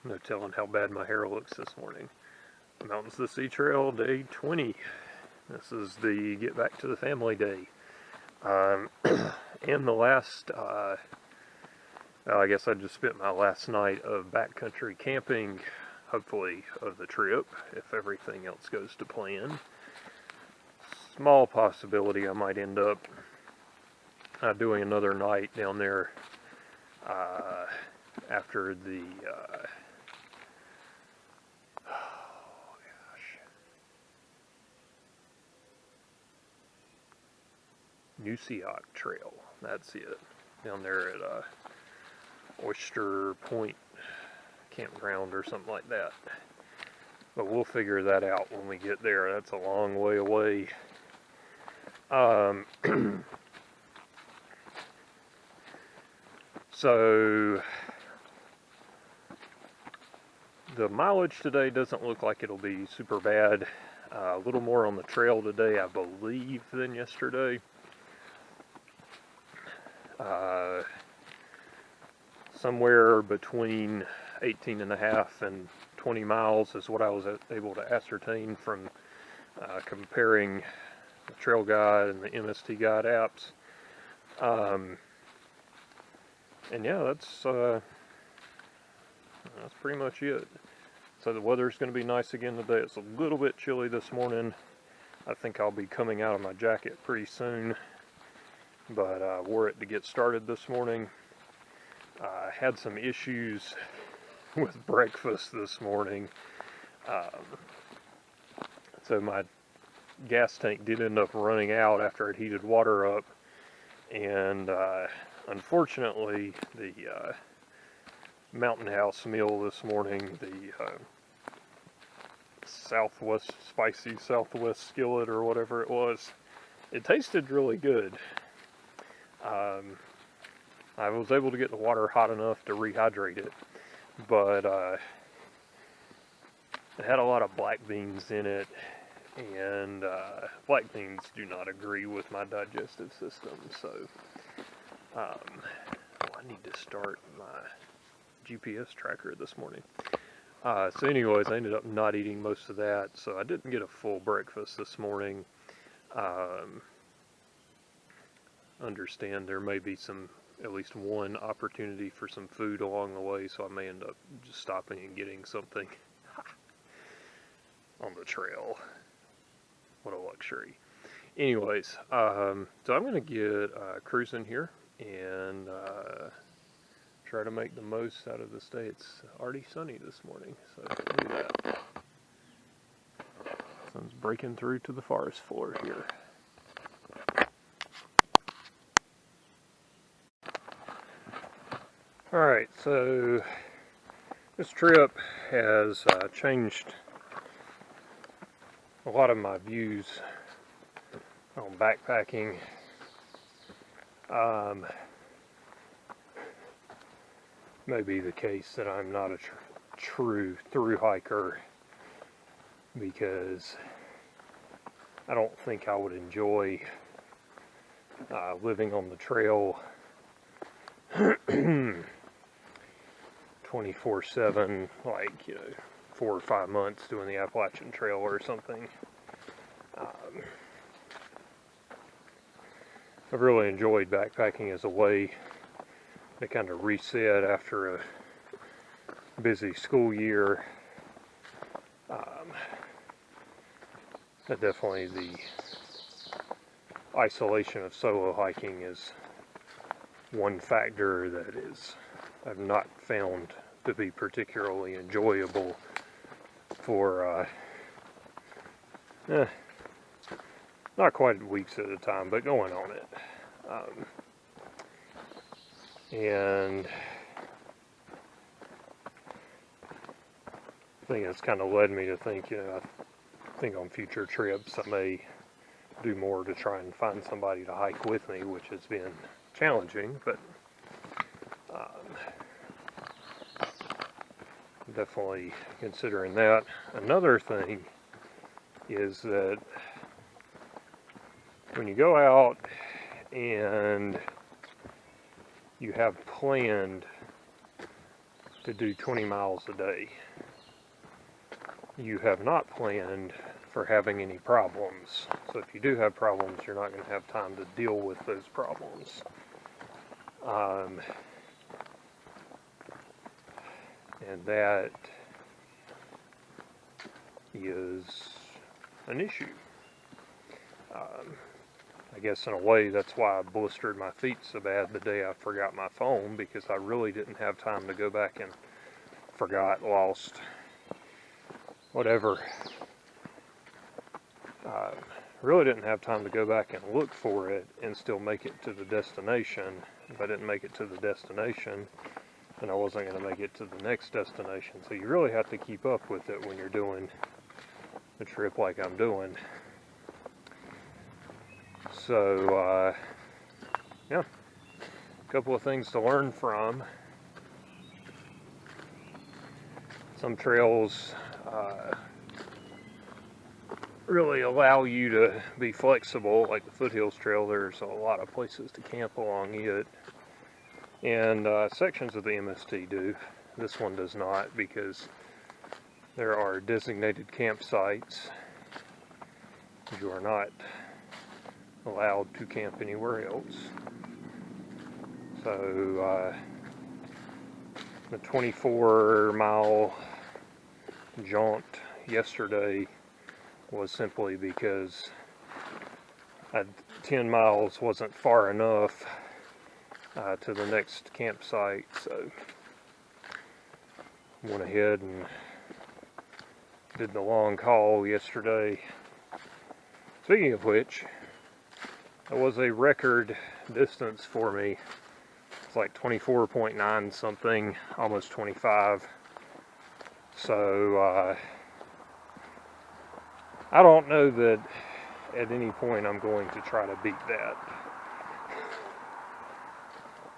No telling how bad my hair looks this morning. Mountains to the Sea Trail, day 20. This is the Get Back to the Family day. And the last, I guess I just spent my last night of backcountry camping, hopefully, of the trip, if everything else goes to plan. Small possibility I might end up doing another night down there after the Nusiak Trail. That's it. Down there at Oyster Point Campground or something like that. But we'll figure that out when we get there. That's a long way away. So the mileage today doesn't look like it'll be super bad. A little more on the trail today, I believe, than yesterday. Somewhere between 18.5 and 20 miles is what I was able to ascertain from comparing the Trail Guide and the MST Guide apps. And yeah, that's pretty much it. So the weather's going to be nice again today. It's a little bit chilly this morning. I think I'll be coming out of my jacket pretty soon, but I wore it to get started this morning. I had some issues with breakfast this morning. So my gas tank did end up running out after it heated water up, and unfortunately the Mountain House meal this morning, the spicy Southwest skillet or whatever it was, it tasted really good. I was able to get the water hot enough to rehydrate it, but it had a lot of black beans in it, and black beans do not agree with my digestive system, so I need to start my GPS tracker this morning. So anyways, I ended up not eating most of that, so I didn't get a full breakfast this morning. Understand there may be at least one opportunity for some food along the way, so I may end up just stopping and getting something on the trail. What a luxury. Anyways, so I'm going to get cruising here and try to make the most out of this day. It's already sunny this morning, so look at that. Sun's breaking through to the forest floor here. Alright, so this trip has changed a lot of my views on backpacking. May be the case that I'm not a true through hiker, because I don't think I would enjoy living on the trail 24/7, like, 4 or 5 months doing the Appalachian Trail or something. I've really enjoyed backpacking as a way to kind of reset after a busy school year. Definitely the isolation of solo hiking is one factor that I've not found to be particularly enjoyable for not quite weeks at a time, but going on it. And I think it's kind of led me to think, I think on future trips I may do more to try and find somebody to hike with me, which has been challenging, but definitely considering that. Another thing is that when you go out and you have planned to do 20 miles a day, you have not planned for having any problems. So if you do have problems, you're not going to have time to deal with those problems. And that is an issue. I guess in a way that's why I blistered my feet so bad the day I forgot my phone, because I really didn't have time to go back and forgot, lost, whatever. Really didn't have time to go back and look for it and still make it to the destination. If I didn't make it to the destination, then I wasn't going to make it to the next destination. So you really have to keep up with it when you're doing a trip like I'm doing. So, yeah, a couple of things to learn from. Some trails really allow you to be flexible, like the Foothills Trail. There's a lot of places to camp along it, and sections of the MST do. This one does not, because there are designated campsites. You are not allowed to camp anywhere else. So the 24-mile jaunt yesterday was simply because 10 miles wasn't far enough to the next campsite, so went ahead and did the long haul yesterday. Speaking of which, it was a record distance for me. It's like 24.9 something, almost 25. So I don't know that at any point I'm going to try to beat that.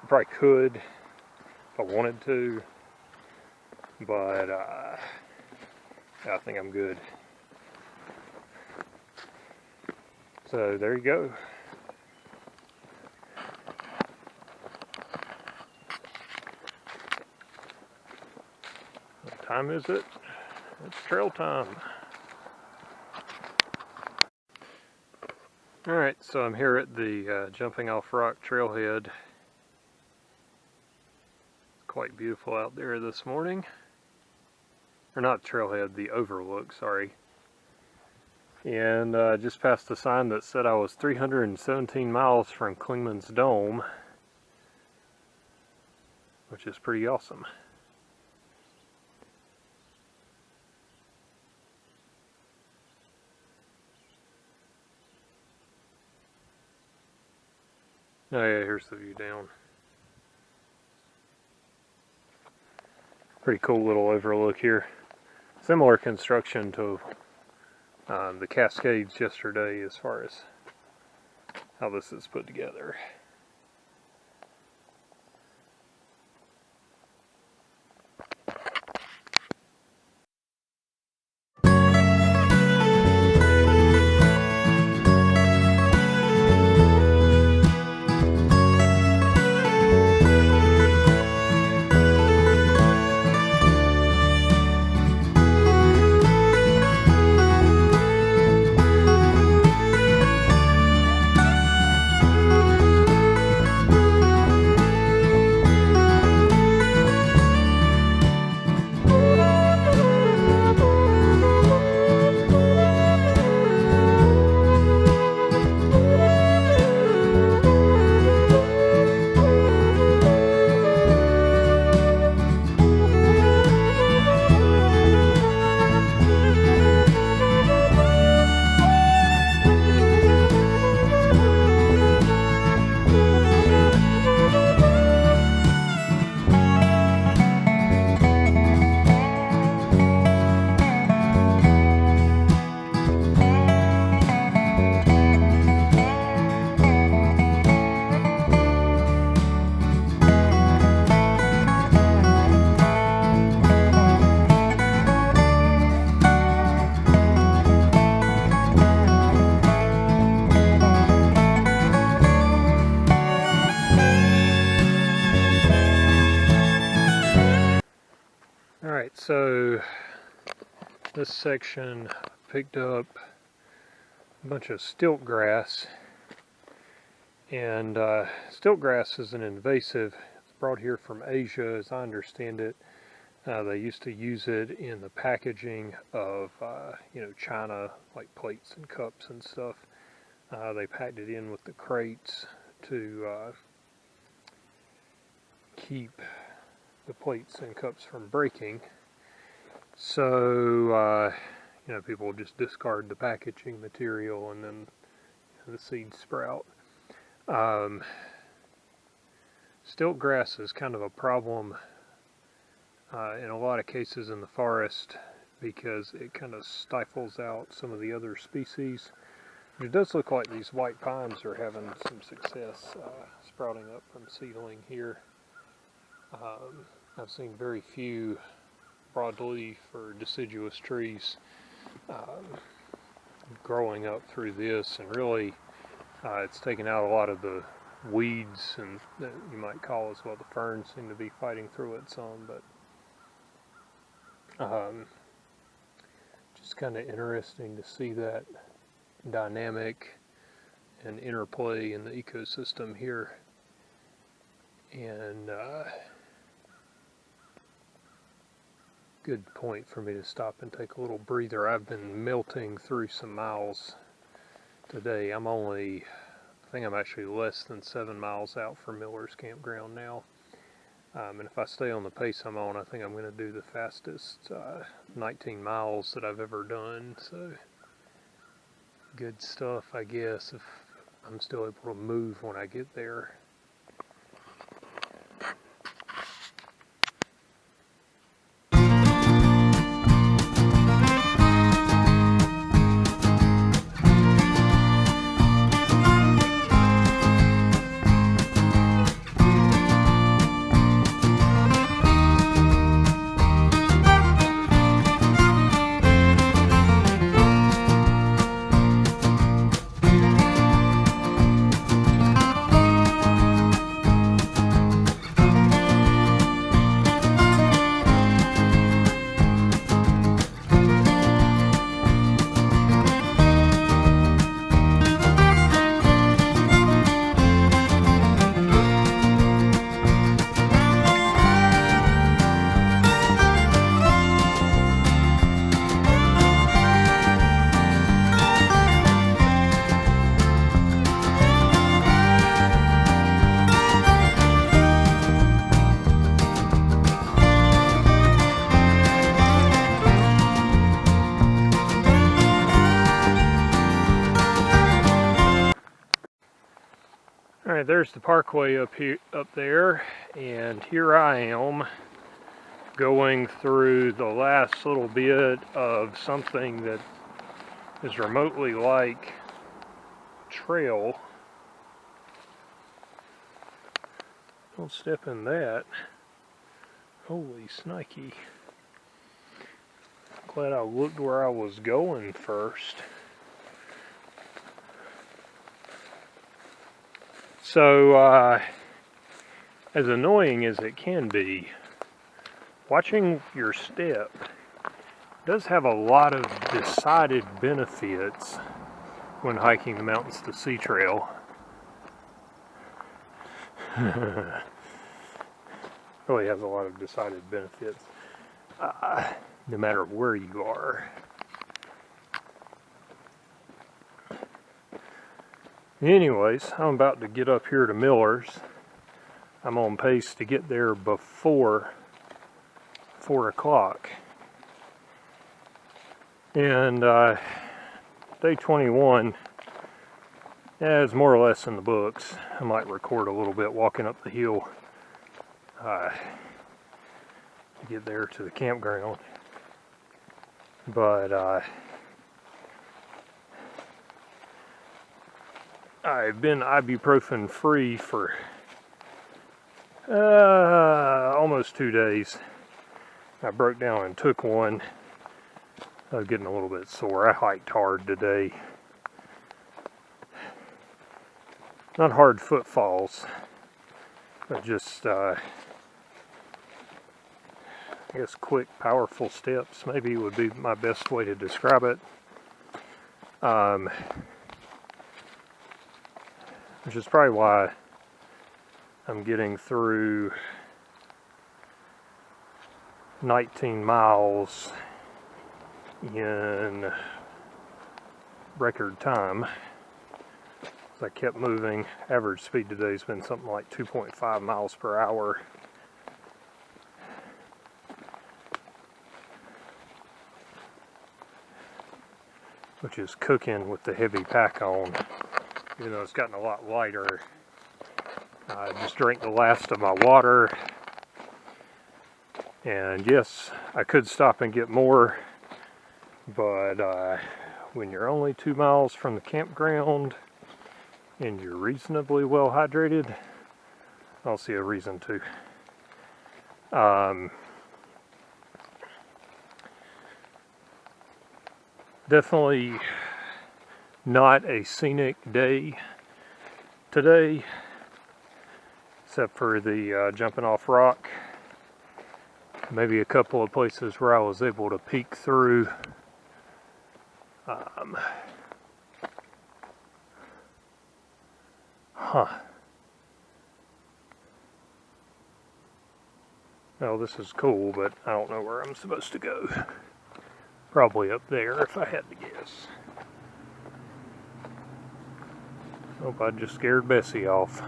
I probably could if I wanted to, but I think I'm good. So there you go. What time is it? It's trail time. Alright, so I'm here at the Jumping Off Rock trailhead. Quite beautiful out there this morning. Or not trailhead, the overlook, sorry. And just passed the sign that said I was 317 miles from Clingman's Dome, which is pretty awesome. Oh yeah, here's the view down. Pretty cool little overlook here. Similar construction to the Cascades yesterday as far as how this is put together. so this section picked up a bunch of stilt grass, and stilt grass is an invasive. It's brought here from Asia, as I understand it. They used to use it in the packaging of, china, like plates and cups and stuff. They packed it in with the crates to keep the plates and cups from breaking. So, people just discard the packaging material and then the seeds sprout. Stilt grass is kind of a problem in a lot of cases in the forest because it kind of stifles out some of the other species. It does look like these white pines are having some success sprouting up from seedling here. I've seen very few broadleaf or deciduous trees growing up through this, and really it's taken out a lot of the weeds and that you might call as well. The ferns seem to be fighting through it some, but just kind of interesting to see that dynamic and interplay in the ecosystem here. And good point for me to stop and take a little breather. I've been melting through some miles today. I think I'm actually less than 7 miles out from Miller's Campground now. And if I stay on the pace I'm on, I think I'm going to do the fastest 19 miles that I've ever done. So good stuff, I guess, if I'm still able to move when I get there. Alright, there's the parkway up there, and here I am going through the last little bit of something that is remotely like trail. Don't step in that. Holy snikey. Glad I looked where I was going first. So, as annoying as it can be, watching your step does have a lot of decided benefits when hiking the Mountains to Sea Trail. Really has a lot of decided benefits, no matter where you are. Anyways, I'm about to get up here to Miller's. I'm on pace to get there before 4 o'clock. And day 21 is more or less in the books. I might record a little bit walking up the hill to get there to the campground. But I've been ibuprofen free for almost 2 days. I broke down and took one. I was getting a little bit sore. I hiked hard today. Not hard footfalls, but just I guess quick, powerful steps maybe would be my best way to describe it. Which is probably why I'm getting through 19 miles in record time. As I kept moving, average speed today has been something like 2.5 miles per hour. Which is cooking with the heavy pack on. Even though it's gotten a lot lighter. I just drank the last of my water. And yes, I could stop and get more. But when you're only 2 miles from the campground and you're reasonably well hydrated, I don't see a reason to. Definitely not a scenic day today, except for the jumping off rock. Maybe a couple of places where I was able to peek through. Well, this is cool, but I don't know where I'm supposed to go. Probably up there if I had to guess. Hope I just scared Bessie off.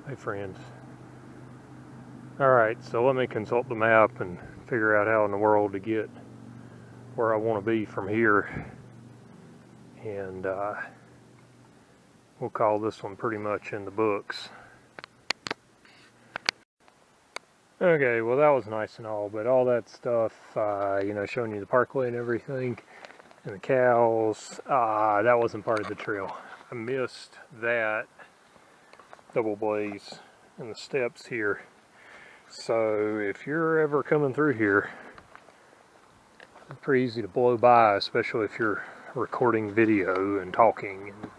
Hey friends. Alright, so let me consult the map and figure out how in the world to get where I want to be from here. And we'll call this one pretty much in the books. Okay, well that was nice and all, but all that stuff, you know, showing you the parkway and everything, and the cows, that wasn't part of the trail. I missed that double blaze and the steps here. So if you're ever coming through here, it's pretty easy to blow by, especially if you're recording video and talking and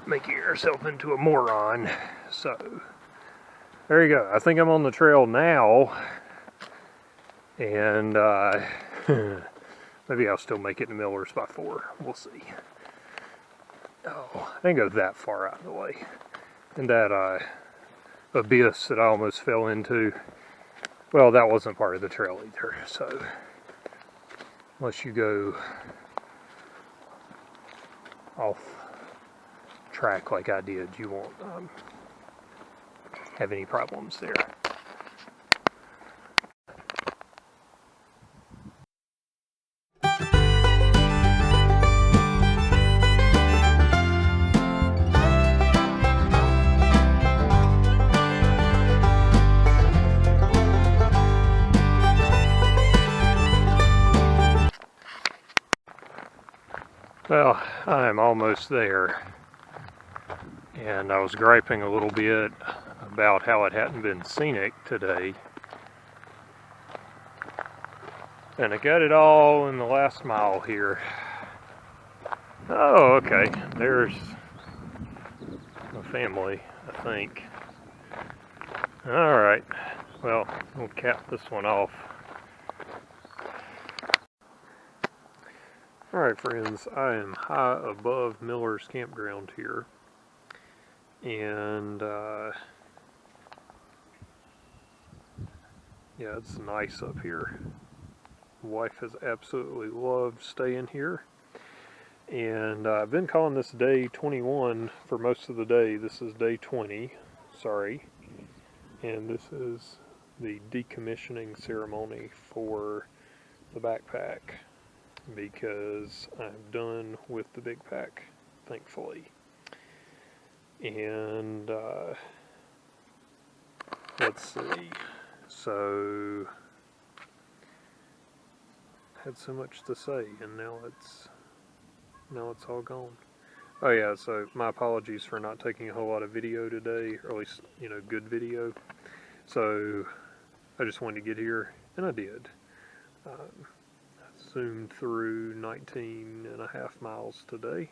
making yourself into a moron. So there you go. I think I'm on the trail now, and maybe I'll still make it to Miller's by 4. We'll see. Oh, I didn't go that far out of the way. And that abyss that I almost fell into, well, that wasn't part of the trail either. So unless you go off track like I did, you won't have any problems there. Well, I'm almost there, and I was griping a little bit about how it hadn't been scenic today, and I got it all in the last mile here. Oh, okay, there's my family, I think. Alright, well, we'll cap this one off. Alright friends, I am high above Miller's campground here, and yeah, it's nice up here. Wife has absolutely loved staying here, and I've been calling this day 21 for most of the day. This is day 20, sorry, and this is the decommissioning ceremony for the backpack, because I'm done with the big pack, thankfully. And let's see, so I had so much to say, and now it's all gone. Oh yeah, so my apologies for not taking a whole lot of video today, or at least, you know, good video. So I just wanted to get here, and I did. Zoomed through 19.5 miles today,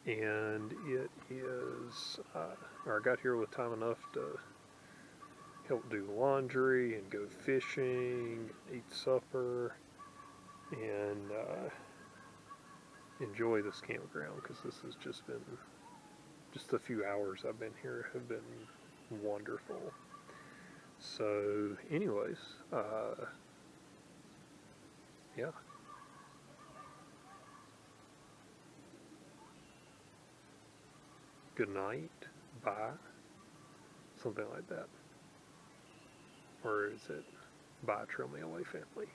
and it is, or I got here with time enough to help do laundry and go fishing, eat supper, and enjoy this campground, because this has just been, just the few hours I've been here have been wonderful. So anyways, yeah. Good night, bye, something like that. Or is it bye, Trail Me Away family?